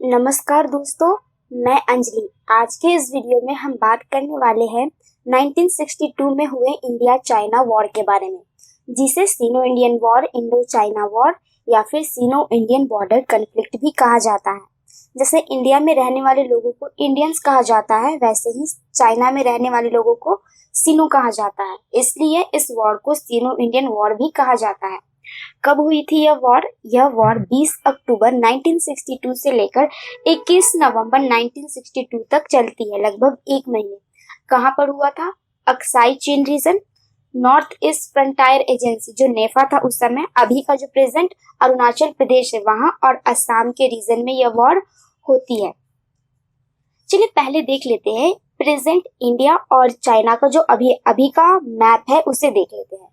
नमस्कार दोस्तों, मैं अंजलि। आज के इस वीडियो में हम बात करने वाले हैं 1962 में हुए इंडिया चाइना वॉर के बारे में, जिसे सिनो Indian war, Indo China war या फिर सिनो इंडियन बॉर्डर कॉन्फ्लिक्ट भी कहा जाता है। जैसे इंडिया में रहने वाले लोगों को इंडियंस कहा जाता है, वैसे ही चाइना में रहने वाले लोगों को सिनो कहा जाता है। इसलिए इस वॉर को सिनो इंडियन वॉर भी कहा जाता है। कब हुई थी यह वॉर? यह वॉर 20 अक्टूबर 1962 से लेकर 21 नवंबर 1962 तक चलती है, लगभग एक महीने। कहाँ पर हुआ था? Aksai Chin region, north east frontier agency जो नेफा था उस समय, अभी का जो प्रेजेंट अरुणाचल प्रदेश है वहां, और असम के रीजन में यह वॉर होती है। चलिए पहले देख लेते हैं प्रेजेंट इंडिया और चाइना का जो अभी का मैप है उसे देख लेते हैं।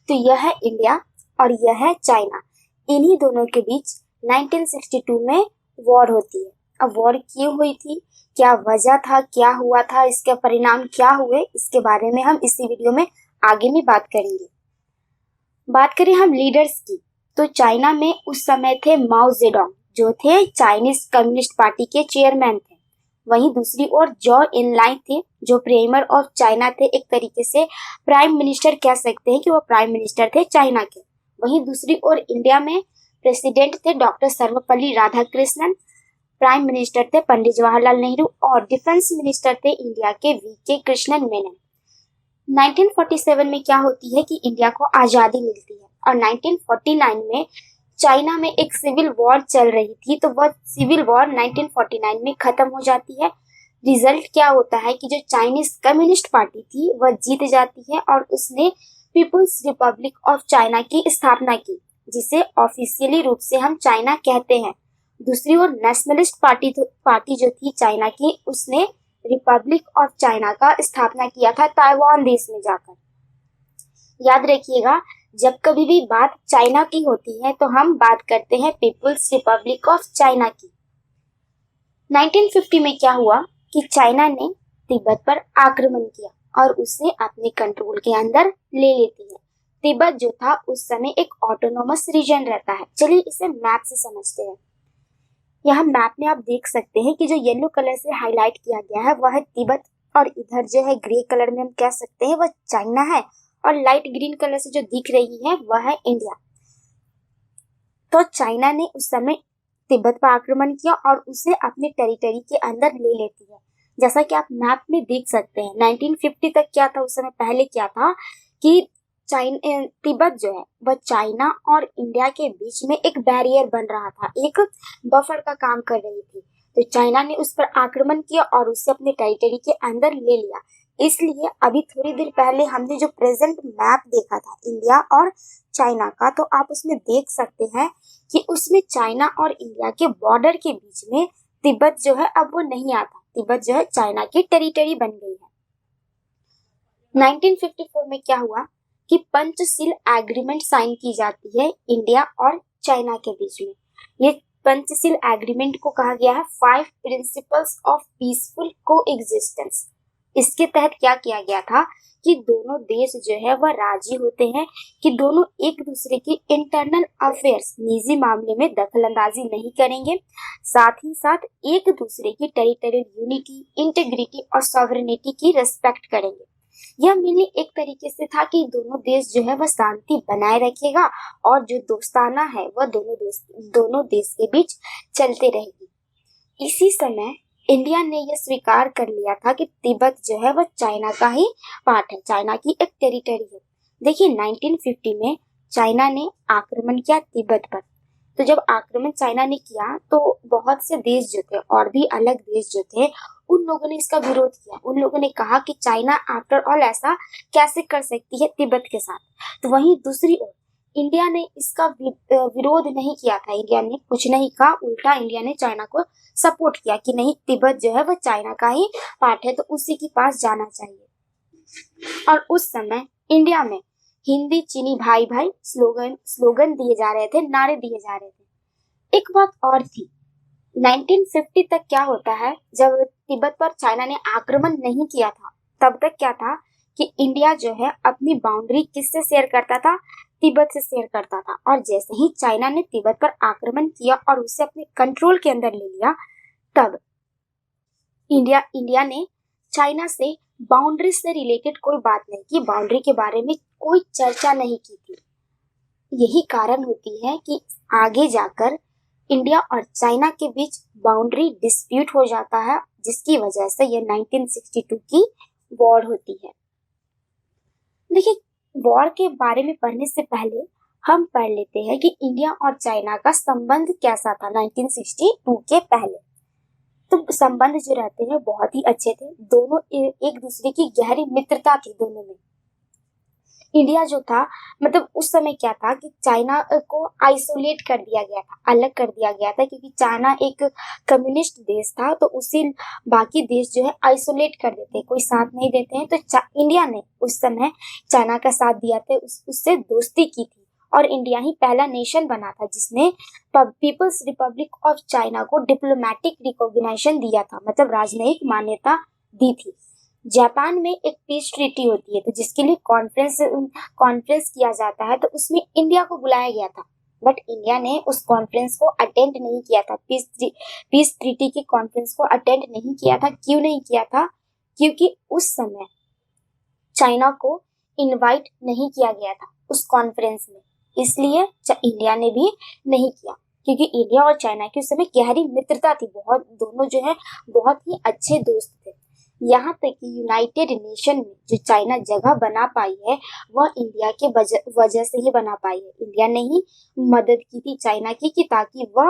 तो यह है इंडिया और यह है चाइना। इन्हीं दोनों के बीच 1962 में वॉर होती है। अब वॉर क्यों हुई थी, क्या वजह था, क्या हुआ था, इसके परिणाम क्या हुए, इसके बारे में हम इसी वीडियो में आगे में बात करेंगे। बात करें हम लीडर्स की, तो चाइना में उस समय थे माओ जेडोंग, जो थे चाइनीज कम्युनिस्ट पार्टी के चेयरमैन थे। वहीं दूसरी ओर जॉ इनलाई थे, जो प्रेमर ऑफ चाइना थे। एक तरीके से प्राइम मिनिस्टर कह सकते हैं कि वो प्राइम मिनिस्टर थे चाइना के। वहीं दूसरी ओर इंडिया में प्रेसिडेंट थे doctor Sarvepalli Radhakrishnan, prime minister थे पंडित जवाहरलाल नेहरू, और डिफेंस मिनिस्टर थे इंडिया के वी.के. कृष्णन मेनन। 1947 में क्या होती है कि इंडिया को आजादी मिलती है, और 1949 में चाइना में एक सिविल वॉर चल रही थी, तो वह सिविल वॉर 1949 में खत्म हो जाती है। रिजल्ट क्या होता है कि जो चाइनीज कम्युनिस्ट पार्टी थी वह जीत जाती है और उसने पीपुल्स रिपब्लिक ऑफ चाइना की स्थापना की, जिसे ऑफिशियली रूप से हम चाइना कहते हैं। दूसरी ओर नेशनलिस्ट पार्टी जो थी चाइना की, उसने रिपब्लिक ऑफ चाइना का स्थापना किया था ताइवान देश में जाकर। याद रखिएगा, जब कभी भी बात चाइना की होती है तो हम बात करते हैं पीपुल्स रिपब्लिक ऑफ चाइना की। 1950 में क्या हुआ कि चाइना ने तिब्बत पर आक्रमण किया और उसे अपने कंट्रोल के अंदर ले लेती है। तिब्बत जो था उस समय एक ऑटोनोमस रीजन रहता है। चलिए इसे मैप से समझते हैं। यहाँ मैप में आप देख सकते हैं कि जो येलो कलर से हाईलाइट किया गया है वह है तिब्बत, और इधर जो है ग्रे कलर में हम कह सकते हैं वह चाइना है, और लाइट ग्रीन कलर से जो दिख रही है वह है इंडिया। तो चाइना ने उस समय तिब्बत पर आक्रमण किया और उसे अपने टेरिटरी के अंदर ले लेती है। जैसा कि आप मैप में देख सकते हैं 1950 तक क्या था, उस समय पहले क्या था कि तिब्बत जो है वह चाइना और इंडिया के बीच में एक बैरियर बन रहा था, एक बफर का काम कर रही थी। तो चाइना ने उस पर आक्रमण किया और उसे अपने टेरिटरी के अंदर ले लिया। इसलिए अभी थोड़ी देर पहले हमने जो प्रेजेंट मैप देखा था इंडिया और चाइना का, तो आप उसमें देख सकते हैं कि उसमें चाइना और इंडिया के बॉर्डर के बीच में तिब्बत जो है अब वो नहीं आता। तिब्बत जो है चाइना की टेरिटरी बन गई है। 1954 में क्या हुआ कि पंचशील एग्रीमेंट साइन की जाती है इंडिया और चाइना के बीच में। ये पंचशील एग्रीमेंट को कहा गया है 5 प्रिंसिपल्स ऑफ पीसफुल कोएग्जिस्टेंस। इसके तहत क्या किया गया था कि दोनों देश जो है वह राजी होते हैं कि दोनों एक दूसरे की इंटरनल अफेयर्स, निजी मामले में दखलंदाजी नहीं करेंगे, साथ ही साथ एक दूसरे की टेरिटोरियल यूनिटी, इंटीग्रिटी और सॉवरेनिटी की रिस्पेक्ट करेंगे। यह मेनली एक तरीके से था कि दोनों देश जो है वह शांति बनाए रखेगा और जो दोस्ताना है वह दोनों देश के बीच चलते रहेगी। इसी समय इंडिया ने यह स्वीकार कर लिया था कि तिब्बत जो है वह चाइना का ही पार्ट है, चाइना की एक टेरिटरी है। देखिए 1950 में चाइना ने आक्रमण किया तिब्बत पर। तो जब आक्रमण चाइना ने किया तो बहुत से देश जो थे और भी अलग देश जो थे उन लोगों ने इसका विरोध किया। उन लोगों ने कहा कि चाइना आफ्टर ऑल ऐसा कैसे कर सकती है तिब्बत के साथ। तो वहीं दूसरी ओर इंडिया ने इसका विरोध नहीं किया था। इंडिया ने कुछ नहीं कहा, उल्टा इंडिया ने चाइना को सपोर्ट किया कि नहीं, तिब्बत जो है वह चाइना का ही पार्ट है, तो उसी के पास जाना चाहिए। और उस समय इंडिया में हिंदी चीनी भाई भाई स्लोगन दिए जा रहे थे, नारे दिए जा रहे थे। एक बात और थी, 1950 तक क्या होता है, जब तिब्बत पर चाइना ने आक्रमण नहीं किया था तब तक क्या था कि इंडिया जो है अपनी बाउंड्री किससे शेयर करता था, तिब्बत से शेयर करता था। और जैसे ही चाइना ने तिब्बत पर आक्रमण किया और उसे अपने कंट्रोल के अंदर ले लिया, तब इंडिया ने चाइना से बाउंड्री से रिलेटेड कोई बात नहीं की, बाउंड्री के बारे में कोई चर्चा नहीं की थी। यही कारण होती है कि आगे जाकर इंडिया और चाइना के बीच बाउंड्री डिस्प्यूट हो जाता है, जिसकी वजह से ये 1962 की वॉर होती है। देखिए, वॉर के बारे में पढ़ने से पहले हम पढ़ लेते हैं कि इंडिया और चाइना का संबंध कैसा था 1962 के पहले। तो संबंध जो रहते हैं बहुत ही अच्छे थे, दोनों एक दूसरे की गहरी मित्रता थी दोनों में। इंडिया जो था, मतलब उस समय क्या था कि चाइना को आइसोलेट कर दिया गया था, अलग कर दिया गया था, क्योंकि चाइना एक कम्युनिस्ट देश था, तो उसी बाकी देश जो है आइसोलेट कर देते हैं, कोई साथ नहीं देते हैं। तो इंडिया ने उस समय चाइना का साथ दिया था, उससे दोस्ती की थी, और इंडिया ही पहला नेशन बना था जिसने पीपल्स रिपब्लिक ऑफ चाइना को डिप्लोमेटिक रिकॉग्निशन दिया था, मतलब राजनयिक मान्यता दी थी। जापान में एक पीस ट्रीटी होती है, तो जिसके लिए कॉन्फ्रेंस किया जाता है, तो उसमें इंडिया को बुलाया गया था, बट इंडिया ने उस कॉन्फ्रेंस को अटेंड नहीं किया था। पीस ट्रीटी की कॉन्फ्रेंस को अटेंड नहीं किया था। क्यों नहीं किया था? क्योंकि उस समय चाइना को इनवाइट नहीं किया गया था उस कॉन्फ्रेंस में, इसलिए इंडिया ने भी नहीं किया, क्योंकि इंडिया और चाइना की उस समय गहरी मित्रता थी, बहुत, दोनों जो है बहुत ही अच्छे दोस्त थे। यहाँ तक कि यूनाइटेड नेशन में जो चाइना जगह बना पाई है, वह इंडिया के वजह से ही बना पाई है। इंडिया ने ही मदद की थी चाइना की, कि ताकि वह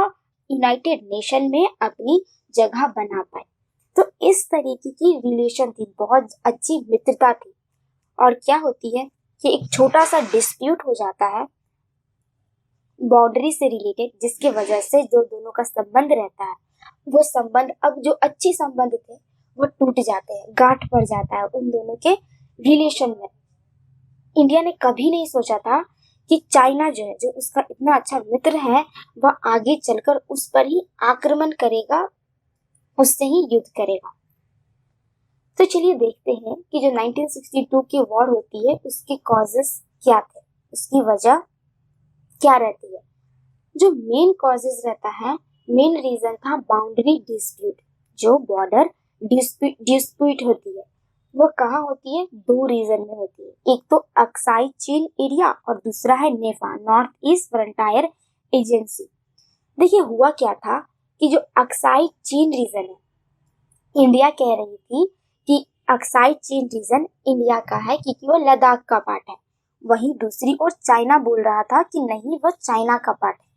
यूनाइटेड नेशन में अपनी जगह बना पाए। तो इस तरीके की रिलेशन थी, बहुत अच्छी मित्रता थी। और क्या होती है कि एक छोटा सा डिस्प्यूट हो जाता है बाउंड्री से रिलेटेड, जिसके वजह से जो दोनों का संबंध रहता है, वो संबंध, अब जो अच्छे संबंध थे वो टूट जाते हैं, गांठ पड़ जाता है उन दोनों के रिलेशन में। इंडिया ने कभी नहीं सोचा था कि चाइना जो है, जो उसका इतना अच्छा मित्र है, वह आगे चलकर उस पर ही आक्रमण करेगा, उससे ही युद्ध करेगा। तो चलिए देखते हैं कि जो 1962 की वॉर होती है, उसके कॉजेस क्या थे, उसकी वजह क्या रहती है। जो मेन कॉजेस रहता है, मेन रीजन था बाउंड्री डिस्प्यूट। जो बॉर्डर डिस्प्यूट होती है, वो कहाँ होती है? दो रीजन में होती है, एक तो अक्साई चीन एरिया और दूसरा है नेफा, नॉर्थ ईस्ट फ्रंटायर एजेंसी। देखिए, हुआ क्या था कि जो अक्साई चीन रीजन है, इंडिया कह रही थी कि अक्साई चीन रीजन इंडिया का है क्योंकि वो लद्दाख का पार्ट है। वहीं दूसरी ओर चाइना बोल रहा था कि नहीं, वह चाइना का पार्ट है।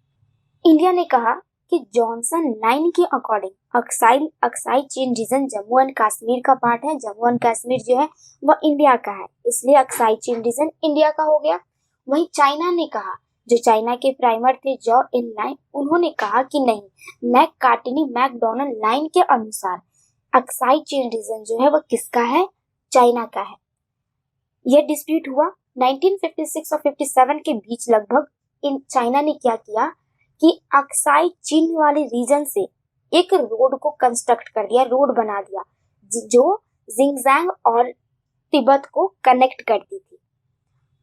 इंडिया ने कहा कि जॉनसन लाइन के according Aksai Chin reason Jammu and Kashmir का पार्ट है, जम्मू एंड कश्मीर जो है वह इंडिया का है, इसलिए अक्साई चीन रीजन इंडिया का हो गया। वहीं चाइना ने कहा, जो चाइना के प्राइमर थे जॉ इन लाइन, उन्होंने कहा कि नहीं, मैकडॉनल्ड लाइन के अनुसार अक्साई चीन रीजन जो है वह किसका है? चाइना का है। यह डिस्प्यूट हुआ 1956 और 57 के बीच लगभग। इन चाइना ने क्या किया कि अक्साई चीन वाले रीजन से एक रोड को कंस्ट्रक्ट कर दिया, रोड बना दिया, जो जिंगजांग और तिब्बत को कनेक्ट करती थी।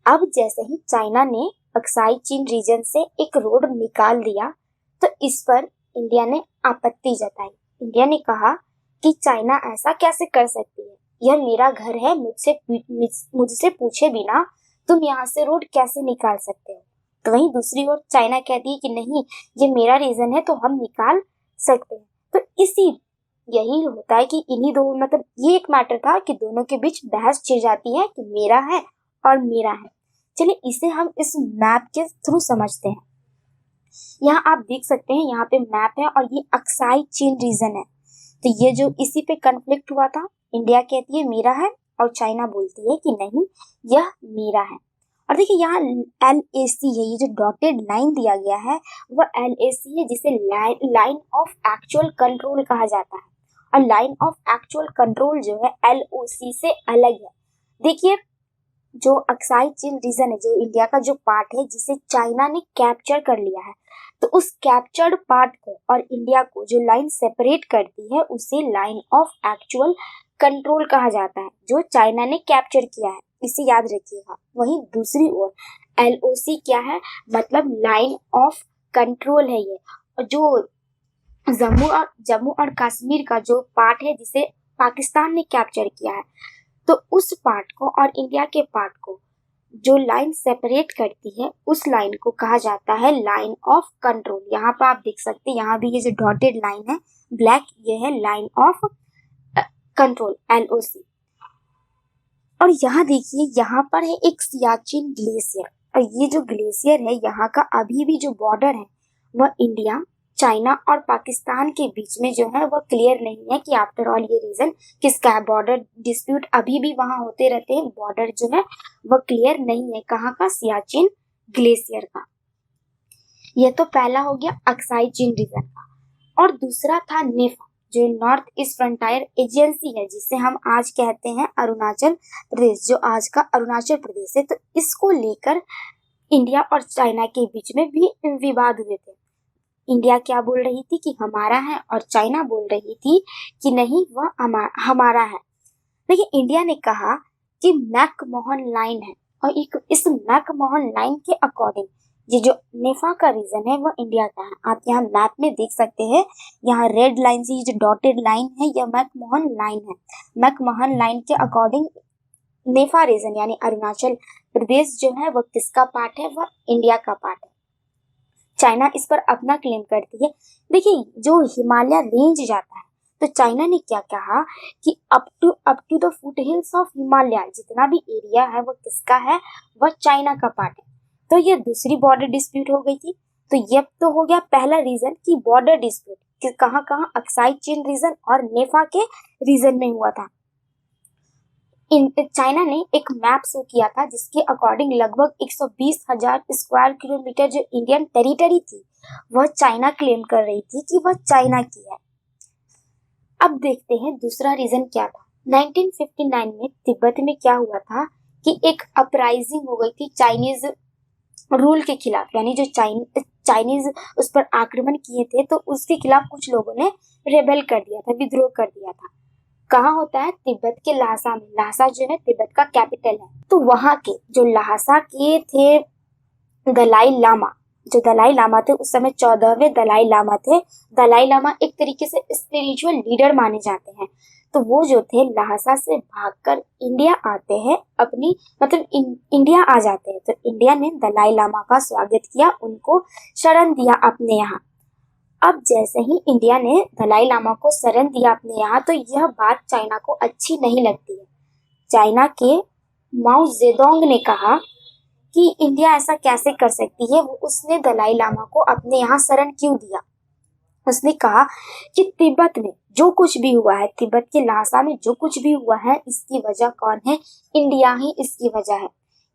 अब जैसे ही चाइना ने अक्साई चीन रीजन से एक रोड निकाल दिया, तो इस पर इंडिया ने आपत्ति जताई। इंडिया ने कहा कि चाइना ऐसा कैसे कर सकती है, यह मेरा घर है, मुझसे पूछे बिना तुम यहाँ से रोड कैसे निकाल सकते हो। तो वहीं दूसरी ओर चाइना कहती है कि नहीं, ये मेरा रीजन है तो हम निकाल सकते हैं। तो यही होता है कि इन्हीं दो, मतलब ये एक मैटर था कि दोनों के बीच बहस छिड़ जाती है कि मेरा है और मेरा है। चलिए इसे हम इस मैप के थ्रू समझते हैं। यहाँ आप देख सकते हैं, यहाँ पे मैप है और ये अक्साई चीन रीजन है। तो ये जो इसी पे कन्फ्लिक्ट हुआ था, इंडिया कहती है मेरा है और चाइना बोलती है कि नहीं, यह मेरा है। और देखिए यहाँ LAC है, ये जो डॉटेड लाइन दिया गया है वह LAC है, जिसे लाइन ऑफ एक्चुअल कंट्रोल कहा जाता है। और लाइन ऑफ एक्चुअल कंट्रोल जो है LOC से अलग है। देखिए, जो अक्साई चीन रीजन है, जो इंडिया का जो पार्ट है जिसे चाइना ने कैप्चर कर लिया है, तो उस कैप्चर्ड पार्ट को और इंडिया को जो लाइन सेपरेट करती है उसे लाइन ऑफ एक्चुअल कंट्रोल कहा जाता है, जो चाइना ने कैप्चर किया है, इसे याद रखिएगा। वहीं दूसरी ओर LOC क्या है? मतलब लाइन ऑफ कंट्रोल है ये, जो जम्मू और कश्मीर का जो पार्ट है जिसे पाकिस्तान ने कैप्चर किया है, तो उस पार्ट को और इंडिया के पार्ट को जो लाइन सेपरेट करती है उस लाइन को कहा जाता है लाइन ऑफ कंट्रोल। यहाँ पर आप देख सकते हैं, यहाँ भी ये जो डॉटेड लाइन है ब्लैक, ये है लाइन ऑफ कंट्रोल LOC। और यहाँ देखिए, यहाँ पर है एक सियाचिन ग्लेशियर, और ये जो ग्लेशियर है यहाँ का अभी भी जो बॉर्डर है वह इंडिया, चाइना और पाकिस्तान के बीच में जो है वह क्लियर नहीं है कि आफ्टर ऑल ये रीजन किसका है। बॉर्डर डिस्प्यूट अभी भी वहां होते रहते हैं, बॉर्डर जो है वह क्लियर नहीं है कहाँ का, सियाचिन ग्लेशियर का। यह तो पहला हो गया अक्साई चीन रीजन का। और दूसरा था नेफा, जो नॉर्थ ईस्ट फ्रंटायर एजेंसी है जिसे हम आज कहते हैं अरुणाचल प्रदेश, जो आज का अरुणाचल प्रदेश है। तो इसको लेकर इंडिया और चाइना के बीच में भी विवाद हुए थे। इंडिया क्या बोल रही थी कि हमारा है, और चाइना बोल रही थी कि नहीं वह हमारा है। देखिए, इंडिया ने कहा कि मैकमोहन लाइन है, और इस मैकमोहन लाइन के अकॉर्डिंग ये जो नेफा का रीजन है वह इंडिया का है। आप यहाँ मैप में देख सकते हैं, यहाँ रेड लाइन से ये जो डॉटेड लाइन है यह मैकमोहन लाइन है। मैकमोहन लाइन के अकॉर्डिंग नेफा रीजन यानी अरुणाचल प्रदेश जो है वह किसका पार्ट है, वह इंडिया का पार्ट है। चाइना इस पर अपना क्लेम करती है। देखिए, जो हिमालय रेंज जाता है तो चाइना ने क्या कहा कि up to the foothills of Himalaya, जितना भी एरिया है वह किसका है, वह चाइना का पार्ट है। तो ये दूसरी बॉर्डर डिस्प्यूट हो गई थी। तो ये तो हो गया पहला रीजन कि बॉर्डर डिस्प्यूट कि कहाँ कहाँ अक्साई चीन रीजन और नेफा के रीजन में हुआ था। चाइना ने एक मैप शो किया था जिसके अकॉर्डिंग लगभग 120,000 स्क्वायर किलोमीटर जो इंडियन टेरिटरी थी वह चाइना क्लेम कर रही थी कि वह चाइना की है। अब देखते हैं दूसरा रीजन क्या था। 1959 में तिब्बत में क्या हुआ था कि एक अपराइजिंग हो गई थी चाइनीज रूल के खिलाफ, यानी जो चाइनीज उस पर आक्रमण किए थे तो उसके खिलाफ कुछ लोगों ने रेबेल कर दिया था, विद्रोह कर दिया था। कहाँ होता है, तिब्बत के ल्हासा में। ल्हासा जो है तिब्बत का कैपिटल है। तो वहां के जो ल्हासा के थे दलाई लामा, जो दलाई लामा थे उस समय 14वें दलाई लामा थे। दलाई लामा एक तरीके से स्पिरिचुअल लीडर माने जाते हैं। तो वो जो थे ल्हासा से भागकर इंडिया आते हैं, अपनी मतलब इंडिया आ जाते हैं। तो इंडिया ने दलाई लामा का स्वागत किया, उनको शरण दिया अपने यहाँ। अब जैसे ही इंडिया ने दलाई लामा को शरण दिया अपने यहाँ, तो यह बात चाइना को अच्छी नहीं लगती है। चाइना के माओ जेडोंग ने कहा कि इंडिया ऐसा कैसे कर सकती है, उसने दलाई लामा को अपने यहाँ शरण क्यों दिया। उसने कहा कि तिब्बत में जो कुछ भी हुआ है, तिब्बत के ल्हासा में जो कुछ भी हुआ है, इसकी वजह कौन है, इंडिया ही इसकी वजह है।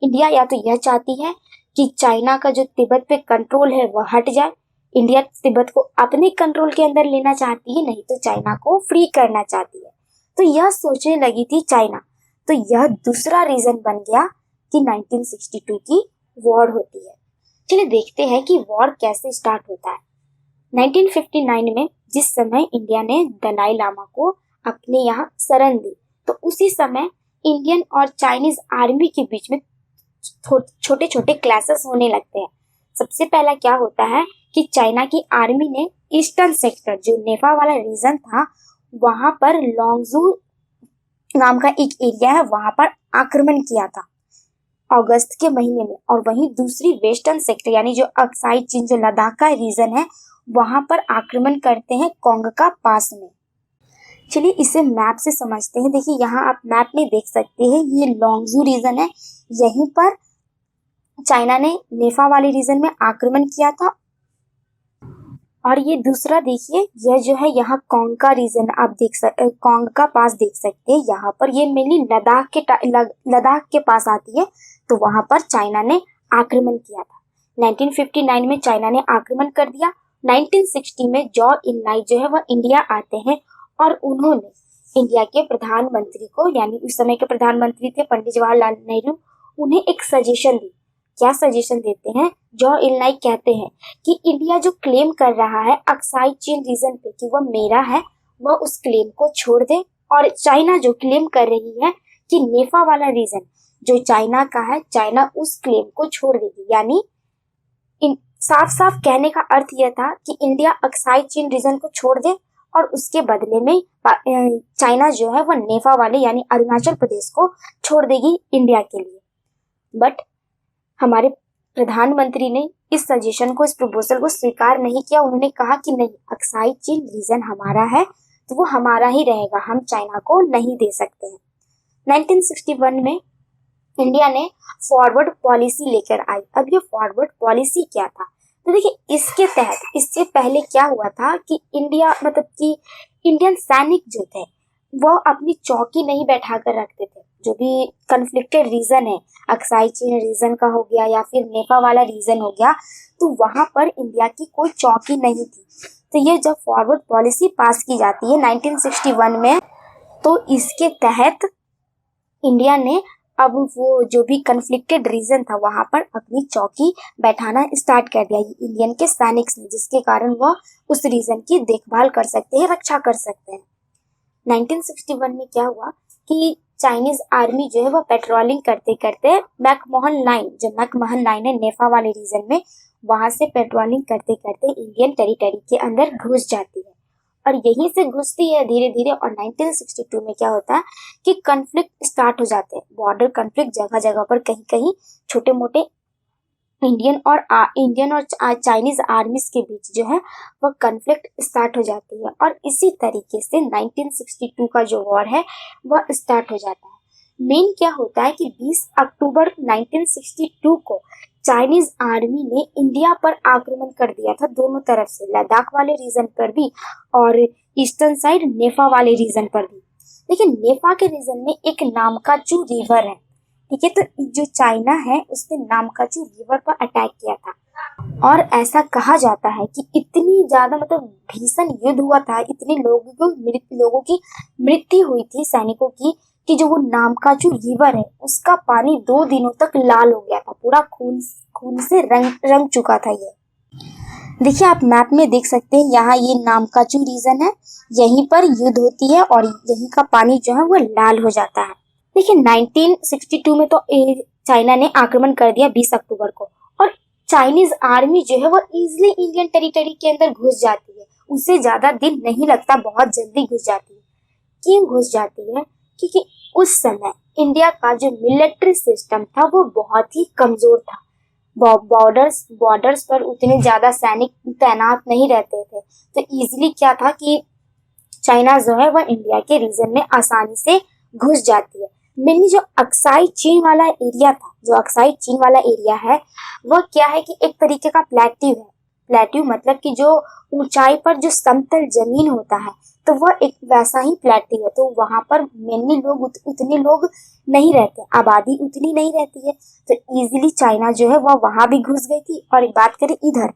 इंडिया या तो यह चाहती है कि चाइना का जो तिब्बत पे कंट्रोल है वह हट जाए, इंडिया तिब्बत को अपने कंट्रोल के अंदर लेना चाहती है, नहीं तो चाइना को फ्री करना चाहती है। तो यह सोचने लगी थी चाइना। तो यह दूसरा रीजन बन गया कि 1962 की वॉर होती है। चलिए देखते हैं कि वॉर कैसे स्टार्ट होता है। 1959 में जिस समय इंडिया ने दलाई लामा को अपने यहाँ शरण दी, तो उसी समय इंडियन और चाइनीज आर्मी के बीच में छोटे छोटे क्लैशेस होने लगते हैं। सबसे पहला क्या होता है कि चाइना की आर्मी ने ईस्टर्न सेक्टर जो नेफा वाला रीजन था वहां पर लोंगजू नाम का एक एरिया है, वहां पर आक्रमण किया था अगस्त के महीने में। और वहीं दूसरी वेस्टर्न सेक्टर यानी जो अक्साई चीन जो लद्दाख का रीजन है वहां पर आक्रमण करते हैं कोंगका पास में। चलिए इसे मैप से समझते हैं। देखिए यहाँ आप मैप में देख सकते हैं, ये लोंगजू रीजन है, यहीं पर चाइना ने नेफा वाले रीजन में आक्रमण किया था। और ये दूसरा देखिए, यह जो है यहाँ कोंगका रीजन आप देख सकते, कोंगका पास देख सकते हैं। यहाँ पर ये मेनली लद्दाख के पास आती है, तो वहां पर चाइना ने आक्रमण किया था। 1959 में चाइना ने आक्रमण कर दिया। 1960 में जॉ इनलाई जो है वह इंडिया आते हैं और उन्होंने इंडिया के प्रधानमंत्री को, यानी उस समय के प्रधानमंत्री थे पंडित जवाहरलाल नेहरू, उन्हें एक सजेशन दी। क्या सजेशन देते हैं, जॉ इनलाई कहते हैं कि इंडिया जो क्लेम कर रहा है अक्साई चीन रीजन पे कि वह मेरा है, वह उस क्लेम को छोड़ दे, और चाइना जो क्लेम कर रही है कि नेफा वाला रीजन जो चाइना का है, चाइना उस क्लेम को छोड़ देगी। यानी साफ साफ कहने का अर्थ यह था कि इंडिया अक्साई चीन रीजन को छोड़ दे और उसके बदले में चाइना जो है वो नेफा वाले यानी अरुणाचल प्रदेश को छोड़ देगी इंडिया के लिए। बट हमारे प्रधानमंत्री ने इस सजेशन को, इस प्रपोजल को स्वीकार नहीं किया। उन्होंने कहा कि नहीं, अक्साई चीन रीजन हमारा है तो वो हमारा ही रहेगा, हम चाइना को नहीं दे सकते हैं। 1961 में इंडिया ने फॉरवर्ड पॉलिसी लेकर आई। अब ये फॉरवर्ड पॉलिसी क्या था? तो देखिए, इसके तहत इससे पहले क्या हुआ था कि इंडिया मतलब कि इंडियन सैनिक जो थे वो अपनी चौकी नहीं बैठा कर रखते थे। जो भी कन्फ्लिक्टेड रीजन है, अक्साई चीन रीजन का हो गया या फिर नेपा वाला रीजन हो गया, तो वहां पर इंडिया की कोई चौकी नहीं थी। तो ये जब फॉरवर्ड पॉलिसी पास की जाती है 1961 में, तो इसके तहत इंडिया ने अब वो जो भी कन्फ्लिक्टेड रीजन था वहां पर अपनी चौकी बैठाना स्टार्ट कर दिया इंडियन के सैनिक ने, जिसके कारण वह उस रीजन की देखभाल कर सकते हैं, रक्षा कर सकते हैं। 1961 में क्या हुआ कि चाइनीज आर्मी जो है वो पेट्रोलिंग करते करते मैकमोहन लाइन, जो मैकमोहन लाइन है नेफा वाले रीजन में, वहां से पेट्रोलिंग करते करते इंडियन टेरिटरी के अंदर घुस जाती है और यहीं से घुसती है धीरे धीरे। और 1962 में क्या होता है कि कन्फ्लिक्ट स्टार्ट हो जाते हैं, बॉर्डर कन्फ्लिक्ट जगह जगह पर कहीं कहीं छोटे मोटे इंडियन और चाइनीज आर्मीज के बीच जो है वह कन्फ्लिक्ट स्टार्ट हो जाती है। और इसी तरीके से 1962 का जो वॉर है वह स्टार्ट हो जाता है। मेन क्या होता है कि 20 अक्टूबर 1962 को चाइनीज आर्मी ने इंडिया पर आक्रमण कर दिया था, दोनों तरफ से, लद्दाख वाले रीजन पर भी और ईस्टर्न साइड नेफा वाले रीजन पर भी। लेकिन नेफा के रीजन में एक नामकाचू रिवर है, ठीक है, तो जो चाइना है उसने नामकाचू रिवर पर अटैक किया था और ऐसा कहा जाता है कि इतनी ज्यादा मतलब भीषण युद्ध हुआ था, इतने लोगों की मृत्यु हुई थी सैनिकों की, कि जो वो नामकाचू रिवर है उसका पानी 2 दिनों तक लाल हो गया था, पूरा खून से रंग चुका था। ये देखिए, आप मैप में देख सकते हैं, यहाँ ये नामकाचू रीजन है, यहीं पर युद्ध होती है और यहीं का पानी जो है वो लाल हो जाता है। देखिए 1962 में तो चाइना ने आक्रमण कर दिया 20 अक्टूबर को, और चाइनीज आर्मी जो है वो इजिली इंडियन टेरिटरी के अंदर घुस जाती है। उससे ज्यादा दिन नहीं लगता, बहुत जल्दी घुस जाती है। क्यों घुस जाती है? क्योंकि उस समय इंडिया का जो मिलिट्री सिस्टम था वो बहुत ही कमजोर था। बॉर्डर्स पर उतने ज्यादा सैनिक तैनात नहीं रहते थे, तो इजिली क्या था कि चाइना जो है वह इंडिया के रीजन में आसानी से घुस जाती है। मेनली जो अक्साई चीन वाला एरिया था, जो अक्साई चीन वाला एरिया है वह क्या है कि एक तरीके का प्लेट्यू है। प्लेट्यू मतलब कि जो ऊंचाई पर जो समतल जमीन होता है, तो वह एक वैसा ही प्लेट्यू है। तो वहां पर मेनली लोग उतने लोग नहीं रहते, आबादी उतनी नहीं रहती है, तो इजीली चाइना जो है वह वहां भी घुस गई थी। और एक बात करें इधर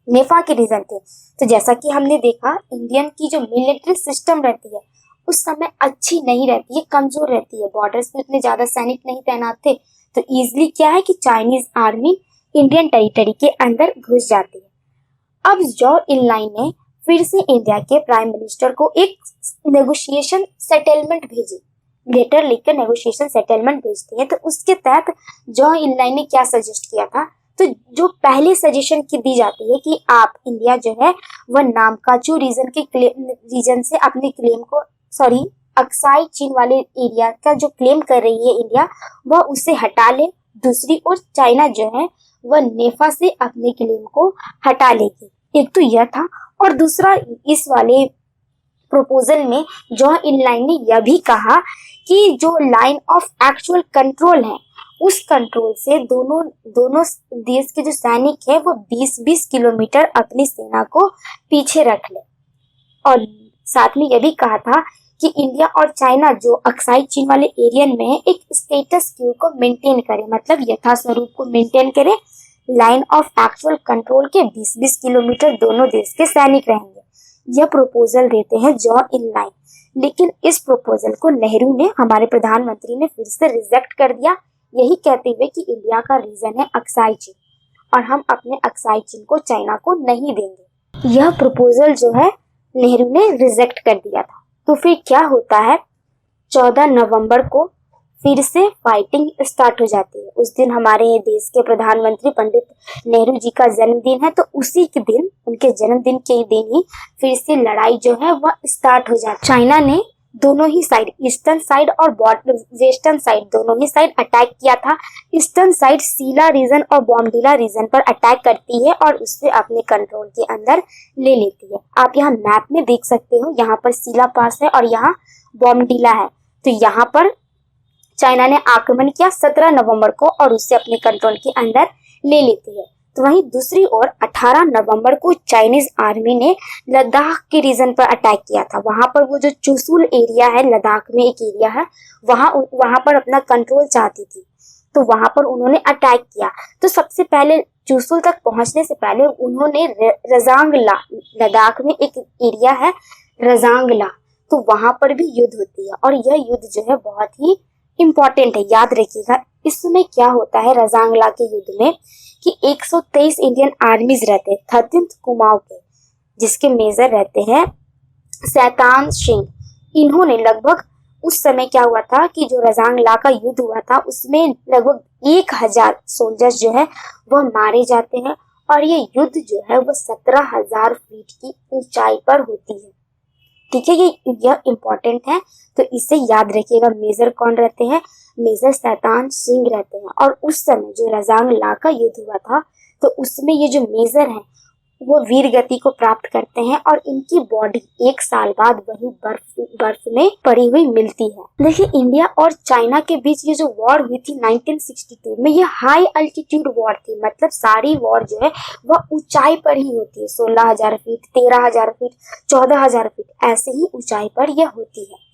नेफा के रीजन थे, तो जैसा कि हमने देखा इंडियन की जो मिलिट्री सिस्टम रहती है उस समय अच्छी नहीं रहती है, कमजोर रहती है, बॉर्डर्स पे इतने ज्यादा सैनिक नहीं तैनात थे, तो इजिली क्या है कि चाइनीज आर्मी इंडियन टेरिटरी के अंदर घुस जाती है। अब जॉ इनलाइन ने फिर से इंडिया के प्राइम मिनिस्टर को एक नेगोशिएशन सेटलमेंट भेजी, लेटर लिखकर नेगोशिएशन सेटलमेंट भेजती है। तो उसके तहत जॉ इनलाइन ने क्या सजेस्ट किया था, तो जो पहले सजेशन की दी जाती है कि आप इंडिया जो है वह नामकाचू रीजन से अपने क्लेम को, अक्साई चीन वाले एरिया का जो क्लेम कर रही है इंडिया, वह उसे हटा ले। दूसरी ओर चाइना जो है वह नेफा से अपने क्लेम को हटा लेगी। एक तो यह था, और दूसरा इस वाले प्रपोजल में जॉ इनलाइन ने यह भी कहा कि जो लाइन ऑफ एक्चुअल कंट्रोल है उस कंट्रोल से दोनों देश के जो सैनिक है वो 20-20 किलोमीटर अपनी सेना को पीछे रख ले। और साथ में यह भी कहा था कि इंडिया और चाइना जो अक्साई चीन वाले एरिया में है एक स्टेटस क्यू को मेंटेन करे, मतलब यथास्वरूप को मेंटेन करे। लाइन ऑफ एक्चुअल कंट्रोल के 20-20 किलोमीटर दोनों देश के सैनिक रहेंगे। यह प्रपोजल देते हैं जॉ इनलाइन, लेकिन इस प्रपोजल को नेहरू ने, हमारे प्रधानमंत्री ने फिर से रिजेक्ट कर दिया, यही कहते हुए कि इंडिया का रीजन है अक्साई चीन और हम अपने अक्साई चीन को चाइना को नहीं देंगे। यह प्रपोजल जो है नेहरू ने रिजेक्ट कर दिया था। तो फिर क्या होता है, 14 नवंबर को फिर से फाइटिंग स्टार्ट हो जाती है। उस दिन हमारे देश के प्रधानमंत्री पंडित नेहरू जी का जन्मदिन है, तो उसी के दिन, उनके जन्मदिन के दिन ही फिर से लड़ाई जो है वह स्टार्ट हो जाती है। चाइना ने दोनों ही साइड, ईस्टर्न साइड और वेस्टर्न साइड, दोनों ही साइड अटैक किया था। ईस्टर्न साइड सीला रीजन और बॉम्डिला रीजन पर अटैक करती है और उससे अपने कंट्रोल के अंदर ले लेती है। आप यहाँ मैप में देख सकते हो, यहाँ पर सीला पास है और यहाँ बॉम्डिला है। तो यहाँ पर चाइना ने आक्रमण किया 17 नवंबर को और उसे अपने कंट्रोल के अंदर ले लेती है। तो वहीं दूसरी ओर 18 नवंबर को चाइनीज आर्मी ने लद्दाख के रीजन पर अटैक किया था। वहां पर वो जो चुशुल एरिया है, लद्दाख में एक एरिया है, वहां पर अपना कंट्रोल चाहती थी, तो वहां पर उन्होंने अटैक किया। तो सबसे पहले चुशुल तक पहुंचने से पहले उन्होंने रजांगला, लद्दाख में एक एरिया है रजांगला, तो वहां पर भी युद्ध होती है और यह युद्ध जो है बहुत ही इम्पोर्टेंट है, याद रखिएगा। इस समय क्या होता है रजांगला के युद्ध में कि 123 इंडियन आर्मीज रहते हैं 13th कुमाऊं के, जिसके मेजर रहते हैं शैतान सिंह। इन्होंने लगभग, उस समय क्या हुआ था कि जो रजांगला का युद्ध हुआ था उसमें लगभग 1000 सोल्जर्स जो है वह मारे जाते हैं और ये युद्ध जो है वह 17,000 फीट की ऊंचाई पर होती है। ठीक है, यह इम्पोर्टेंट है, तो इसे याद रखिएगा। मेजर कौन रहते हैं? मेजर शैतान सिंह रहते हैं। और उस समय जो रजांगला का युद्ध हुआ था तो उसमें ये जो मेजर हैं वो वीर गति को प्राप्त करते हैं और इनकी बॉडी 1 साल बाद वही बर्फ में पड़ी हुई मिलती है। देखिए, इंडिया और चाइना के बीच ये जो वॉर हुई थी 1962 में, ये हाई अल्टीट्यूड वॉर थी। मतलब सारी वॉर जो है वह ऊंचाई पर ही होती है, 16,000 फीट, 13,000 फीट, 14,000 फीट, ऐसे ही ऊंचाई पर यह होती है।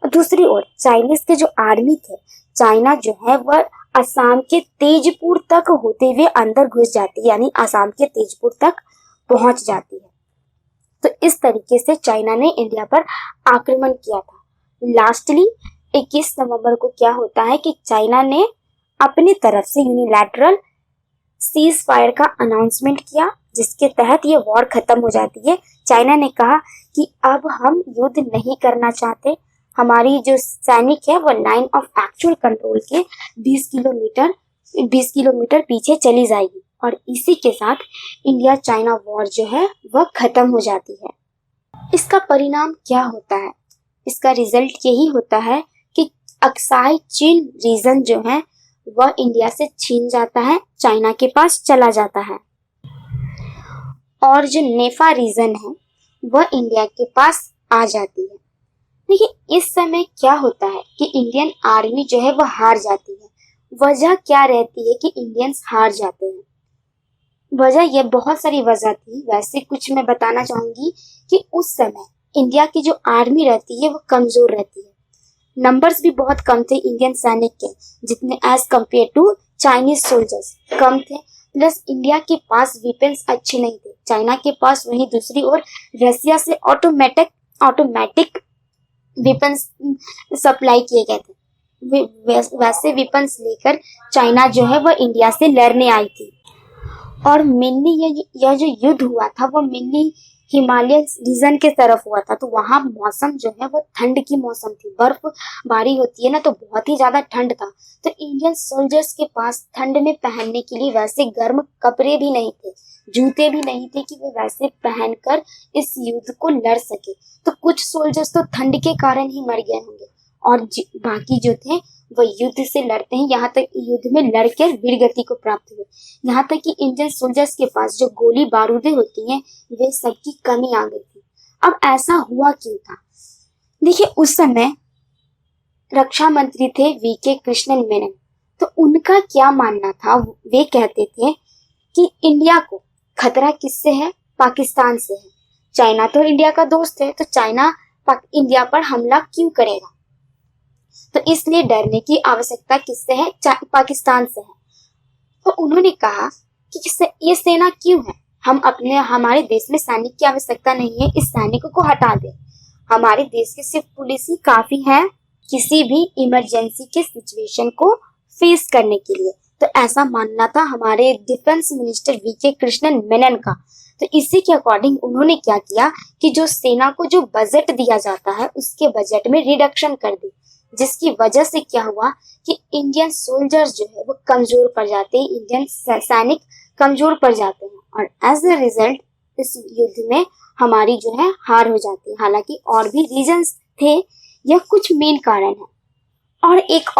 और दूसरी ओर चाइनीज के जो आर्मी थे, चाइना जो है वह असम के तेजपुर तक होते हुए अंदर घुस जाती है, यानी असम के तेजपुर तक पहुंच जाती है। तो इस तरीके से चाइना ने इंडिया पर आक्रमण किया था। लास्टली 21 नवंबर को क्या होता है कि चाइना ने अपनी तरफ से यूनिलैटरल सीज फायर का अनाउंसमेंट किया, जिसके तहत ये वॉर खत्म हो जाती है। चाइना ने कहा कि अब हम युद्ध नहीं करना चाहते, हमारी जो सैनिक है वो लाइन ऑफ एक्चुअल कंट्रोल के 20 किलोमीटर पीछे चली जाएगी और इसी के साथ इंडिया चाइना वॉर जो है वह खत्म हो जाती है। इसका परिणाम क्या होता है? इसका रिजल्ट यही होता है कि अक्साई चीन रीजन जो है वह इंडिया से छीन जाता है, चाइना के पास चला जाता है, और जो नेफा रीजन है वह इंडिया के पास आ जाती है। देखिए, इस समय क्या होता है कि इंडियन आर्मी जो है वह हार जाती है। वजह क्या रहती है कि इंडियंस हार जाते हैं? वजह, ये बहुत सारी वजह थी, वैसे कुछ मैं बताना चाहूंगी कि उस समय इंडिया की जो आर्मी रहती है वो कमजोर रहती है। नंबर्स भी बहुत कम थे इंडियन सैनिक के, जितने as compare to Chinese soldiers कम थे। प्लस इंडिया के पास वेपन्स अच्छे नहीं थे, चाइना के पास। वहीं दूसरी ओर रसिया से ऑटोमेटिक वेपन्स सप्लाई किए गए थे। वैसे वेपन्स लेकर चाइना जो है वह इंडिया से लड़ने आई थी। और मेनली यह जो युद्ध हुआ था वो मेनली हिमालय रीजन के तरफ हुआ था, तो वहां मौसम जो है वो ठंड की मौसम थी, बर्फबारी होती है ना, तो बहुत ही ज्यादा ठंड था। तो इंडियन सोल्जर्स के पास ठंड में पहनने के लिए वैसे गर्म कपड़े भी नहीं थे, जूते भी नहीं थे कि वे वैसे पहनकर इस युद्ध को लड़ सके। तो कुछ सोल्जर्स तो ठंड के कारण ही मर गए होंगे और बाकी जो थे वो युद्ध से लड़ते हैं, यहाँ तक युद्ध में लड़कर वीरगति को प्राप्त हुए। यहाँ तक कि इंडियन सोल्जर्स के पास जो गोली बारूदें होती हैं वे सबकी कमी आ गई थी। अब ऐसा हुआ क्यों था? देखिए, उस समय रक्षा मंत्री थे वीके कृष्णन मेनन। तो उनका क्या मानना था? वे कहते थे कि इंडिया को खतरा किससे है? पाकिस्तान से है। चाइना तो इंडिया का दोस्त है, तो चाइना इंडिया पर हमला क्यों करेगा? तो इसलिए डरने की आवश्यकता किससे है? पाकिस्तान से है। तो उन्होंने कहा कि ये सेना क्यों है? हमारे देश में सैनिक की आवश्यकता नहीं है, इस सैनिक को हटा दे। हमारे देश के सिर्फ पुलिस ही काफी है किसी भी इमरजेंसी के सिचुएशन को फेस करने के लिए। तो ऐसा मानना था हमारे डिफेंस मिनिस्टर वीके कृष्णन मेनन का। तो इसी के अकॉर्डिंग उन्होंने क्या किया कि जो सेना को जो बजट दिया जाता है उसके बजट में रिडक्शन कर दी, जिसकी वजह से क्या हुआ कि इंडियन सोल्जर्स जो है वो कमजोर पड़ जाते हैं, इंडियन सैनिक कमजोर पड़ जाते हैं और एज अ रिजल्ट इस युद्ध में हमारी जो है हार हो जाती है। हालांकि और भी रीजंस थे, यह कुछ मेन कारण है। और एक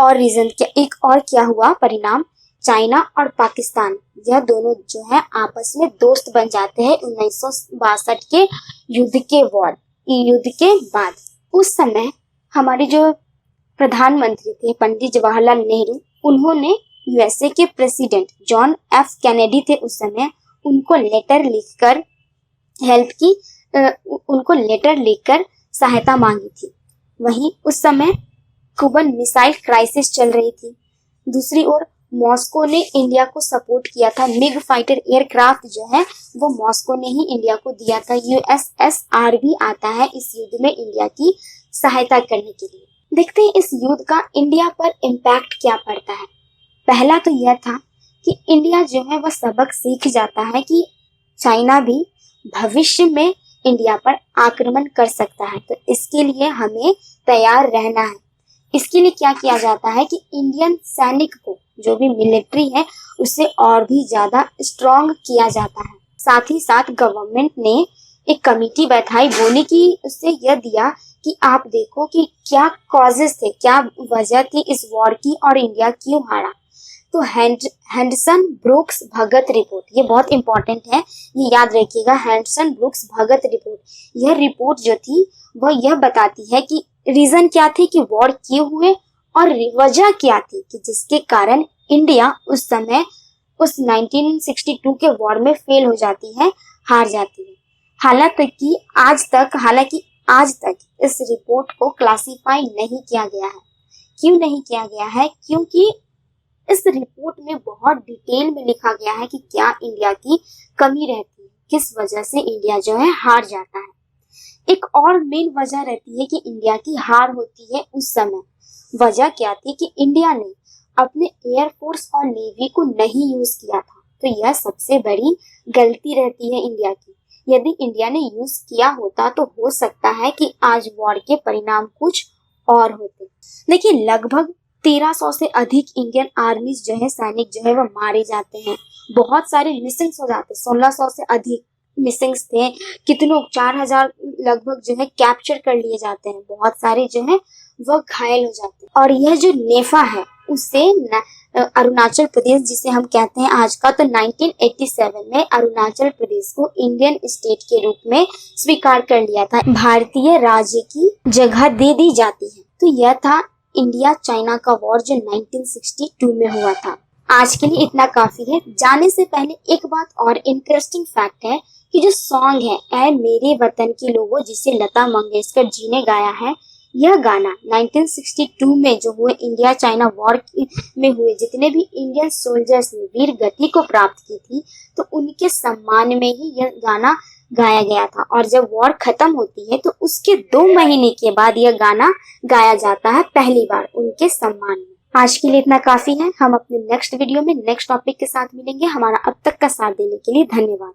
और क्या हुआ परिणाम, चाइना और पाकिस्तान यह दोनों जो है आपस में दोस्त बन जाते हैं 1962 के युद्ध के बाद। उस समय हमारे जो प्रधानमंत्री थे पंडित जवाहरलाल नेहरू, उन्होंने यूएसए के प्रेसिडेंट जॉन एफ कैनेडी थे उस समय, उनको लेटर लिखकर सहायता मांगी थी। वहीं उस समय क्यूबन मिसाइल क्राइसिस चल रही थी। दूसरी ओर मॉस्को ने इंडिया को सपोर्ट किया था, मिग फाइटर एयरक्राफ्ट जो है वो मॉस्को ने ही इंडिया को दिया था। यूएसएसआर भी आता है इस युद्ध में इंडिया की सहायता करने के लिए। देखते हैं इस युद्ध का इंडिया पर इम्पैक्ट क्या पड़ता है। पहला तो यह था कि इंडिया जो है वह सबक सीख जाता है कि चाइना भी भविष्य में इंडिया पर आक्रमण कर सकता है, तो इसके लिए हमें तैयार रहना है। इसके लिए क्या किया जाता है कि इंडियन सैनिक को, जो भी मिलिट्री है, उसे और भी ज्यादा स्ट्रॉन्ग किया जाता है। साथ ही साथ गवर्नमेंट ने एक कमेटी बैठाई, बोली कि उससे यह दिया कि आप देखो कि क्या कॉजेस थे, क्या वजह थी इस वॉर की और इंडिया क्यों हारा। तो हेंडरसन ब्रूक्स भगत रिपोर्ट, ये बहुत इंपॉर्टेंट है, ये याद रखिएगा। हेंडरसन ब्रूक्स भगत रिपोर्ट, यह रिपोर्ट जो थी वह यह बताती है कि रीजन क्या थे कि वॉर क्यों हुए और वजह क्या थी कि जिसके कारण इंडिया उस समय उस 1962 के वॉर में फेल हो जाती है, हार जाती है। हालांकि आज तक इस रिपोर्ट को क्लासिफाई नहीं किया गया है। क्यों नहीं किया गया है? क्योंकि इस रिपोर्ट में बहुत डिटेल में लिखा गया है कि क्या इंडिया की कमी रहती है, किस वजह से इंडिया जो है हार जाता है। एक और मेन वजह रहती है कि इंडिया की हार होती है उस समय। वजह क्या थी कि इंडिया ने अपने एयरफोर्स और नेवी को नहीं यूज किया था, तो यह सबसे बड़ी गलती रहती है इंडिया की। यदि इंडिया ने यूज किया होता तो हो सकता है कि आज वॉर के परिणाम कुछ और होते। देखिए, लगभग 1300 से अधिक इंडियन आर्मीज जो है, सैनिक जो है वो मारे जाते हैं। बहुत सारे मिसिंग्स हो जाते हैं, 1600 से अधिक मिसिंग्स थे। कितनों 4000 लगभग जो है कैप्चर कर लिए जाते हैं। बहुत सारे जो है वो घायल हो जाते हैं। और यह जो नेफा है उससे अरुणाचल प्रदेश, जिसे हम कहते हैं आज का, तो 1987 में अरुणाचल प्रदेश को इंडियन स्टेट के रूप में स्वीकार कर लिया था, भारतीय राज्य की जगह दे दी जाती है। तो यह था इंडिया चाइना का वॉर जो 1962 में हुआ था। आज के लिए इतना काफी है। जाने से पहले एक बात और इंटरेस्टिंग फैक्ट है कि जो सॉन्ग है ऐ मेरे वतन के लोगों, जिसे लता मंगेशकर जी ने गाया है, यह गाना 1962 में जो हुए इंडिया चाइना वॉर में हुए जितने भी इंडियन सोल्जर्स ने वीर गति को प्राप्त की थी, तो उनके सम्मान में ही यह गाना गाया गया था। और जब वॉर खत्म होती है तो उसके 2 महीने के बाद यह गाना गाया जाता है पहली बार उनके सम्मान में। आज के लिए इतना काफी है। हम अपने नेक्स्ट वीडियो में नेक्स्ट टॉपिक के साथ मिलेंगे। हमारा अब तक का साथ देने के लिए धन्यवाद।